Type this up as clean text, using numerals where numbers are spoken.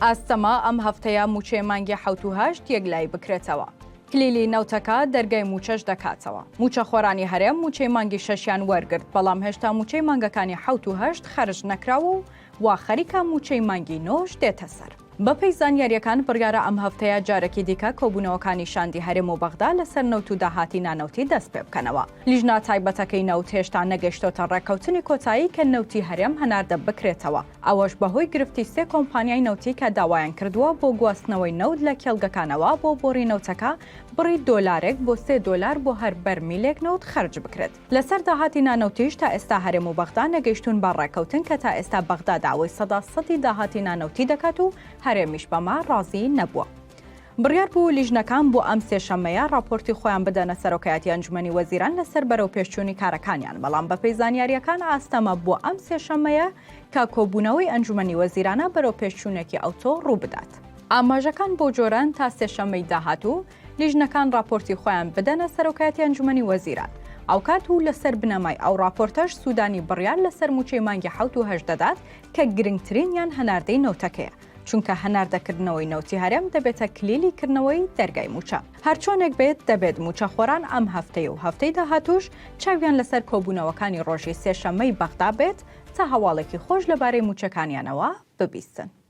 ئاستەما ئەم هەفتەیە موچێ مانگی 1970 یەکلای بکرێتەوە. کلیلی نەوتەکە دەرگای موچەش دەکاتەوە. موچە خۆرانی هەرێم موچەی مانگی 6یان وەرگرت، بەڵام هێشتا موچەی مانگەکانی 1970 خەرج نەکراوە و وا خەریکە موچەی مانگی 9 دێتە سەر. بەپێی زانیاریەکان بڕیارە ئەم هەفتەیە جارێکی دیکە کۆبوونەوەکانی شاندی هەرێم و بەغدا لەسەر نەوت و داهاتی نانەوتی دەست پێ بکەنەوە. لیژنا تایبەتەکەی نەوت هێشتا نەگەیشتۆتە ڕێکەوتنی کۆتایی کە نەوتی هەرێم هەناردە بکرێتەوە. ئەوەش بەهۆی گرفتی سێ کۆمپانیای نەوتی کە داوایان کردووە بۆ گواستنەوەی نەوت لە کێڵگەکانەوە بۆ بۆڕی نەوتەکە بڕی $1 بۆ $3 بۆ هەر بەرمیلێک نەوت خەرج بکرێت. لەسەر داهاتی نانەوتیش تا ئێستا هەرێم و بەغدا نەگەیشتون بە ڕێکەوتن کە تا ئێستا بەغدا داوای 100% داهاتی نانەوتی دەکات و هەرێمیش بەما ڕازی نەبووە. بڕیار بوو لیژنەکان بۆ ئەم سێشەممەیە راپۆرتی خۆیان بدەنە سەرۆکایەتی ئەنجومەنی وەزیران لەسەر بەرەو پێشچوونی کارەکانیان، بەڵام بەپێی زانیاریەکان ئاستەمە بۆ ئەم سێشەممەیە کە کۆبوونەوەی ئەنجومەنی وەزیرانە بەرەو پێشچوونێکی ئەوتۆ ڕوو بدات. ئاماژەکان بۆ جۆران تا سێشەممەی داهاتوو لیژنەکان راپۆرتی خۆیان بدەنە سەرۆکایەتی ئەنجومەنی وەزیران. ئەو کات و لەسەر بنەمای ئەو راپۆرتەش سوودانی بڕیار لەسەر موچەی مانگی 1970 دەدات کە گرنگترینیان هەناردەی نەوتەکەیە، چونکە هەناردەکردنەوەی نەوتی هەرێم دەبێتە کلیلیکردنەوەی دەرگای موچە. هەرچۆنێک بێت دەبێت موچەخۆران ئەم هەفتەیە و هەفتەی داهاتووش چاویان لەسەر کۆبوونەوەکانی ڕۆژی سێشەممەی بەغدا بێت تا هەواڵێکی خۆش لەبارەی موچەکانیانەوە ببیستن.